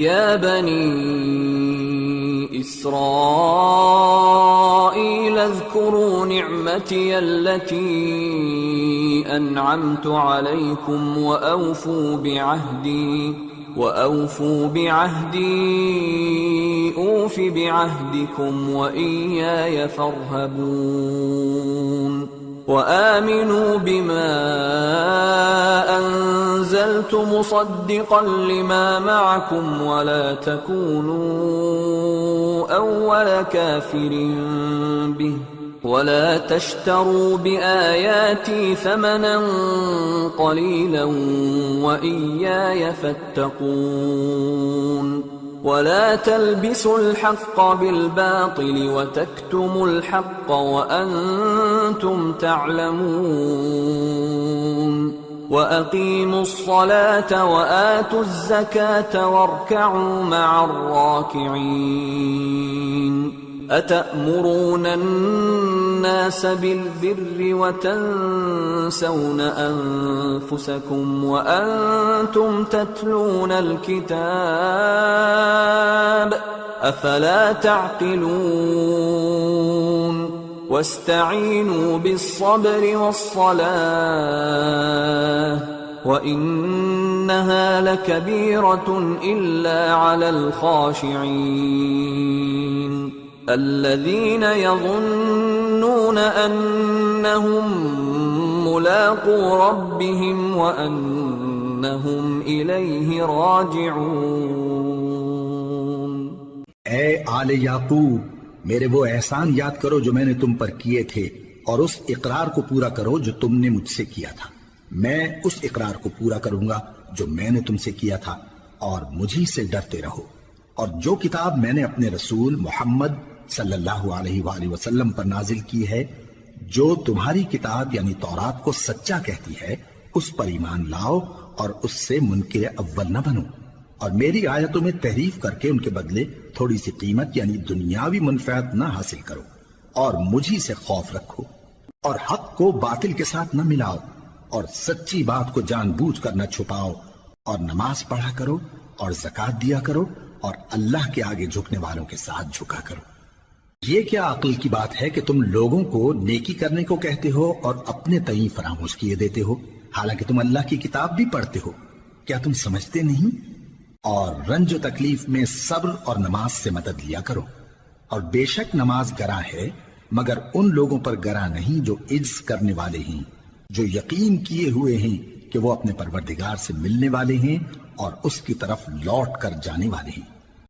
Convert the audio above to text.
يا بني إسرائيل اذكروا نعمتي التي أنعمت عليكم وأوفوا بعهدي أوف بعهدكم وإياي فارهبون وآمنوا بما أنزلت مصدقا لما معكم ولا تكونوا أول كافر به ولا تشتروا بآياتي ثمنا قليلا وإياي فاتقون ولا تلبسوا الحق بالباطل وتكتموا الحق وأنتم تعلمون وأقيموا الصلاة وآتوا الزكاة واركعوا مع الراكعين أتأمرون الناس بالبر وتنسون أنفسكم وأنتم تتلون الكتاب أفلا تعقلون واستعينوا بالصبر والصلاة وإنها لكبيرة إلا على الخاشعين الذين يظنون أنهم ملاقو ربهم وأنهم إليه راجعون۔ اے آل یعقوب، میرے وہ احسان یاد کرو جو میں نے تم پر کیے تھے، اور اس اقرار کو پورا کرو جو تم نے مجھ سے کیا تھا۔ میں اس اقرار کو پورا کروں گا جو میں نے تم سے کیا تھا، اور مجھی سے ڈرتے رہو۔ اور جو کتاب میں نے اپنے رسول محمد صلی اللہ علیہ وآلہ وسلم پر نازل کی ہے، جو تمہاری کتاب یعنی تورات کو سچا کہتی ہے، اس پر ایمان لاؤ اور اس سے منکر اول نہ بنو، اور میری آیتوں میں تحریف کر کے ان کے بدلے تھوڑی سی قیمت یعنی دنیاوی منفعت نہ حاصل کرو، اور مجھی سے خوف رکھو، اور حق کو باطل کے ساتھ نہ ملاؤ، اور سچی بات کو جان بوجھ کر نہ چھپاؤ، اور نماز پڑھا کرو اور زکوٰۃ دیا کرو، اور اللہ کے آگے جھکنے والوں کے ساتھ جھکا کرو۔ یہ کیا عقل کی بات ہے کہ تم لوگوں کو نیکی کرنے کو کہتے ہو اور اپنے تئیں فراموش کیے دیتے ہو، حالانکہ تم اللہ کی کتاب بھی پڑھتے ہو؟ کیا تم سمجھتے نہیں؟ اور رنج و تکلیف میں صبر اور نماز سے مدد لیا کرو، اور بے شک نماز گراں ہے مگر ان لوگوں پر گراں نہیں جو عجز کرنے والے ہیں، جو یقین کیے ہوئے ہیں کہ وہ اپنے پروردگار سے ملنے والے ہیں اور اس کی طرف لوٹ کر جانے والے ہیں۔